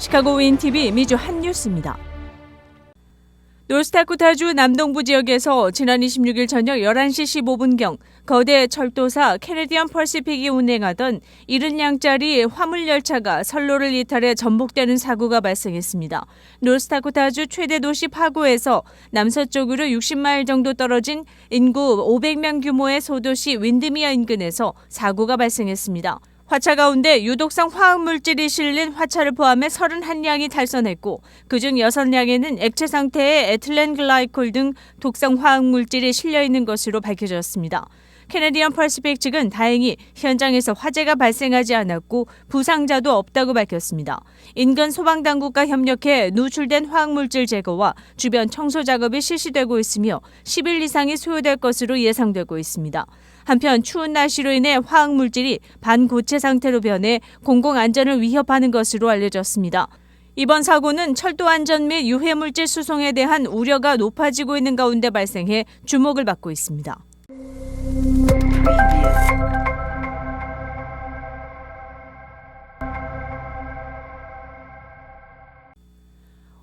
시카고 윈TV 미주 핫뉴스입니다. 노스다코타주 남동부 지역에서 지난 26일 저녁 11시 15분경 거대 철도사 캐네디언 퍼시픽이 운행하던 70량짜리 화물열차가 선로를 이탈해 전복되는 사고가 발생했습니다. 노스다코타주 최대 도시 파고에서 남서쪽으로 60마일 정도 떨어진 인구 500명 규모의 소도시 윈드미어 인근에서 사고가 발생했습니다. 화차 가운데 유독성 화학물질이 실린 화차를 포함해 31량이 탈선했고 그중 6량에는 액체 상태의 에틸렌 글라이콜 등 독성 화학물질이 실려 있는 것으로 밝혀졌습니다. 캐네디언 퍼시픽 측은 다행히 현장에서 화재가 발생하지 않았고 부상자도 없다고 밝혔습니다. 인근 소방당국과 협력해 누출된 화학물질 제거와 주변 청소 작업이 실시되고 있으며 10일 이상이 소요될 것으로 예상되고 있습니다. 한편 추운 날씨로 인해 화학물질이 반고체 상태로 변해 공공안전을 위협하는 것으로 알려졌습니다. 이번 사고는 철도 안전 및 유해물질 수송에 대한 우려가 높아지고 있는 가운데 발생해 주목을 받고 있습니다.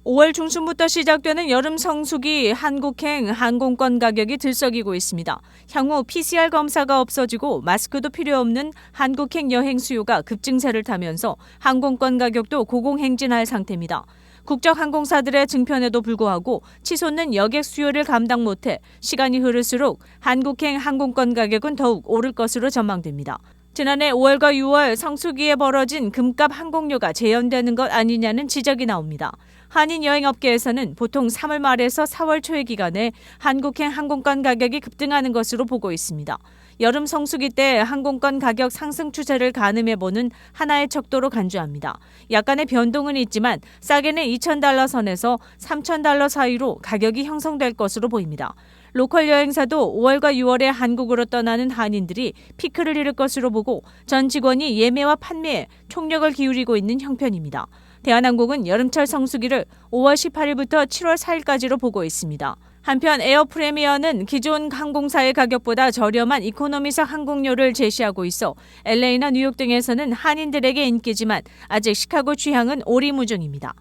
5월 중순부터 시작되는 여름 성수기 한국행 항공권 가격이 들썩이고 있습니다. 향후 PCR 검사가 없어지고 마스크도 필요 없는 한국행 여행 수요가 급증세를 타면서 항공권 가격도 고공행진할 상태입니다. 국적항공사들의 증편에도 불구하고 치솟는 여객 수요를 감당 못해 시간이 흐를수록 한국행 항공권 가격은 더욱 오를 것으로 전망됩니다. 지난해 5월과 6월 성수기에 벌어진 금값 항공료가 재현되는 것 아니냐는 지적이 나옵니다. 한인 여행업계에서는 보통 3월 말에서 4월 초의 기간에 한국행 항공권 가격이 급등하는 것으로 보고 있습니다. 여름 성수기 때 항공권 가격 상승 추세를 가늠해보는 하나의 척도로 간주합니다. 약간의 변동은 있지만 싸게는 $2,000 선에서 $3,000 사이로 가격이 형성될 것으로 보입니다. 로컬 여행사도 5월과 6월에 한국으로 떠나는 한인들이 피크를 이룰 것으로 보고 전 직원이 예매와 판매에 총력을 기울이고 있는 형편입니다. 대한항공은 여름철 성수기를 5월 18일부터 7월 4일까지로 보고 있습니다. 한편 에어프리미어는 기존 항공사의 가격보다 저렴한 이코노미석 항공료를 제시하고 있어 LA나 뉴욕 등에서는 한인들에게 인기지만 아직 시카고 취향은 오리무중입니다.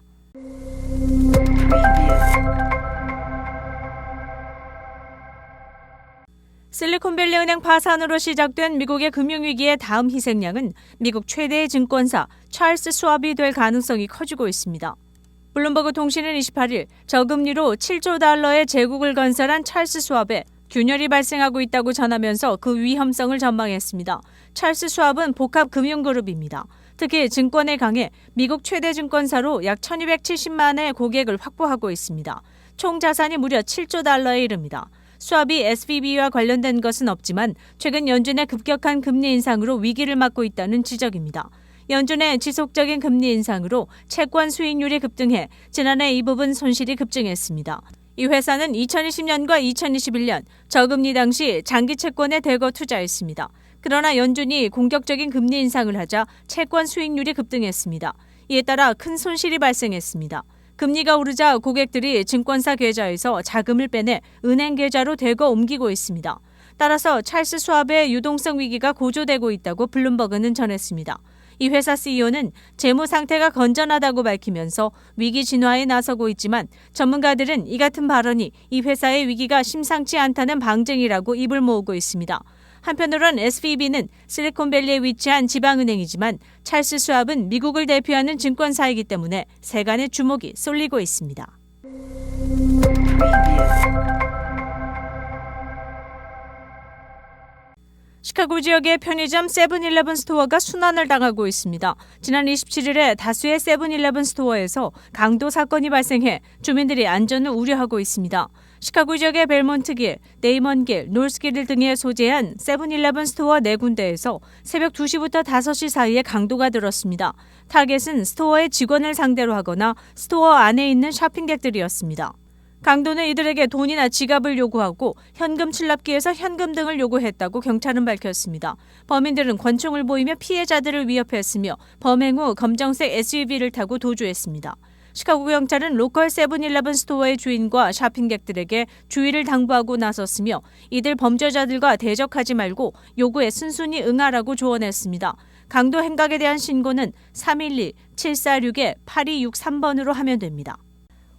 실리콘밸리 은행 파산으로 시작된 미국의 금융위기의 다음 희생양은 미국 최대의 증권사 찰스 스왑이 될 가능성이 커지고 있습니다. 블룸버그 통신은 28일 저금리로 $7조 달러의 제국을 건설한 찰스 스왑에 균열이 발생하고 있다고 전하면서 그 위험성을 전망했습니다. 찰스 스왑은 복합 금융그룹입니다. 특히 증권에 강해 미국 최대 증권사로 약 1270만의 고객을 확보하고 있습니다. 총 자산이 무려 7조 달러에 이릅니다. 스왑이 SVB와 관련된 것은 없지만 최근 연준의 급격한 금리 인상으로 위기를 맞고 있다는 지적입니다. 연준의 지속적인 금리 인상으로 채권 수익률이 급등해 지난해 이 부분 손실이 급증했습니다. 이 회사는 2020년과 2021년 저금리 당시 장기 채권에 대거 투자했습니다. 그러나 연준이 공격적인 금리 인상을 하자 채권 수익률이 급등했습니다. 이에 따라 큰 손실이 발생했습니다. 금리가 오르자 고객들이 증권사 계좌에서 자금을 빼내 은행 계좌로 대거 옮기고 있습니다. 따라서 찰스 스왑의 유동성 위기가 고조되고 있다고 블룸버그는 전했습니다. 이 회사 CEO는 재무 상태가 건전하다고 밝히면서 위기 진화에 나서고 있지만 전문가들은 이 같은 발언이 이 회사의 위기가 심상치 않다는 방증이라고 입을 모으고 있습니다. 한편으론 SVB는 실리콘밸리에 위치한 지방은행이지만 찰스 스왑은 미국을 대표하는 증권사이기 때문에 세간의 주목이 쏠리고 있습니다. 시카고 지역의 편의점 세븐일레븐 스토어가 순환을 당하고 있습니다. 지난 27일에 다수의 세븐일레븐 스토어에서 강도 사건이 발생해 주민들이 안전을 우려하고 있습니다. 시카고 지역의 벨몬트길, 네이먼길, 노스길 등에 소재한 세븐일레븐 스토어 4군데에서 새벽 2시부터 5시 사이에 강도가 들었습니다. 타겟은 스토어의 직원을 상대로 하거나 스토어 안에 있는 쇼핑객들이었습니다. 강도는 이들에게 돈이나 지갑을 요구하고 현금 출납기에서 현금 등을 요구했다고 경찰은 밝혔습니다. 범인들은 권총을 보이며 피해자들을 위협했으며 범행 후 검정색 SUV를 타고 도주했습니다. 시카고 경찰은 로컬 세븐일레븐 스토어의 주인과 쇼핑객들에게 주의를 당부하고 나섰으며 이들 범죄자들과 대적하지 말고 요구에 순순히 응하라고 조언했습니다. 강도 행각에 대한 신고는 311-746-8263번으로 하면 됩니다.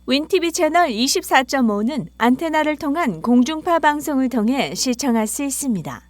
윈티비 채널 24.5는 안테나를 통한 공중파 방송을 통해 시청할 수 있습니다.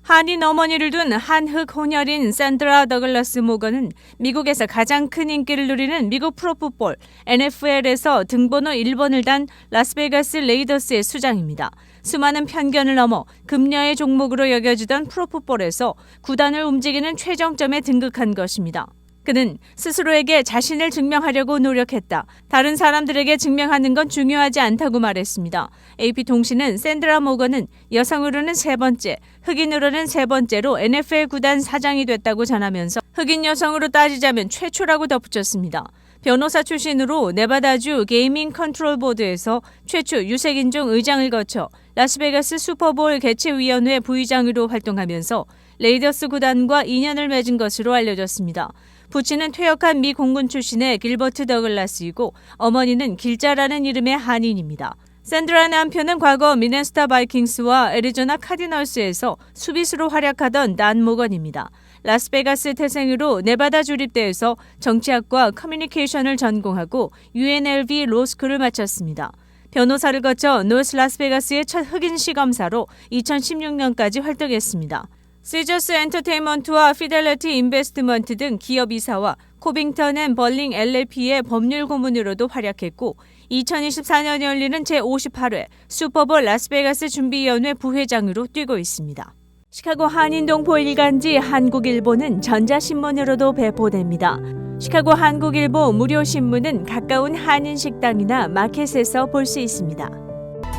한인 어머니를 둔 한흑 혼혈인 샌드라 더글라스 모건은 미국에서 가장 큰 인기를 누리는 미국 프로풋볼 NFL에서 등번호 1번을 단 라스베가스 레이더스의 수장입니다. 수많은 편견을 넘어 금녀의 종목으로 여겨지던 프로풋볼에서 구단을 움직이는 최정점에 등극한 것입니다. 그는 스스로에게 자신을 증명하려고 노력했다. 다른 사람들에게 증명하는 건 중요하지 않다고 말했습니다. AP통신은 샌드라 모건은 여성으로는 세 번째, 흑인으로는 세 번째로 NFL 구단 사장이 됐다고 전하면서 흑인 여성으로 따지자면 최초라고 덧붙였습니다. 변호사 출신으로 네바다주 게이밍 컨트롤 보드에서 최초 유색인종 의장을 거쳐 라스베가스 슈퍼볼 개최위원회 부의장으로 활동하면서 레이더스 구단과 인연을 맺은 것으로 알려졌습니다. 부친은 퇴역한 미 공군 출신의 길버트 더글라스이고 어머니는 길자라는 이름의 한인입니다. 샌드라 남편은 과거 미네소타 바이킹스와 애리조나 카디널스에서 수비수로 활약하던 단 모건입니다. 라스베가스 태생으로 네바다 주립대에서 정치학과 커뮤니케이션을 전공하고 UNLV 로스쿨을 마쳤습니다. 변호사를 거쳐 노스 라스베가스의 첫 흑인 시검사로 2016년까지 활동했습니다. 시저스 엔터테인먼트와 피델리티 인베스트먼트 등 기업 이사와 코빙턴 앤 벌링 LLP의 법률 고문으로도 활약했고 2024년에 열리는 제58회 슈퍼볼 라스베가스 준비위원회 부회장으로 뛰고 있습니다. 시카고 한인동포 일간지 한국일보는 전자신문으로도 배포됩니다. 시카고 한국일보 무료신문은 가까운 한인식당이나 마켓에서 볼 수 있습니다.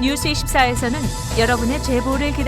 뉴스24에서는 여러분의 제보를 기다립니다.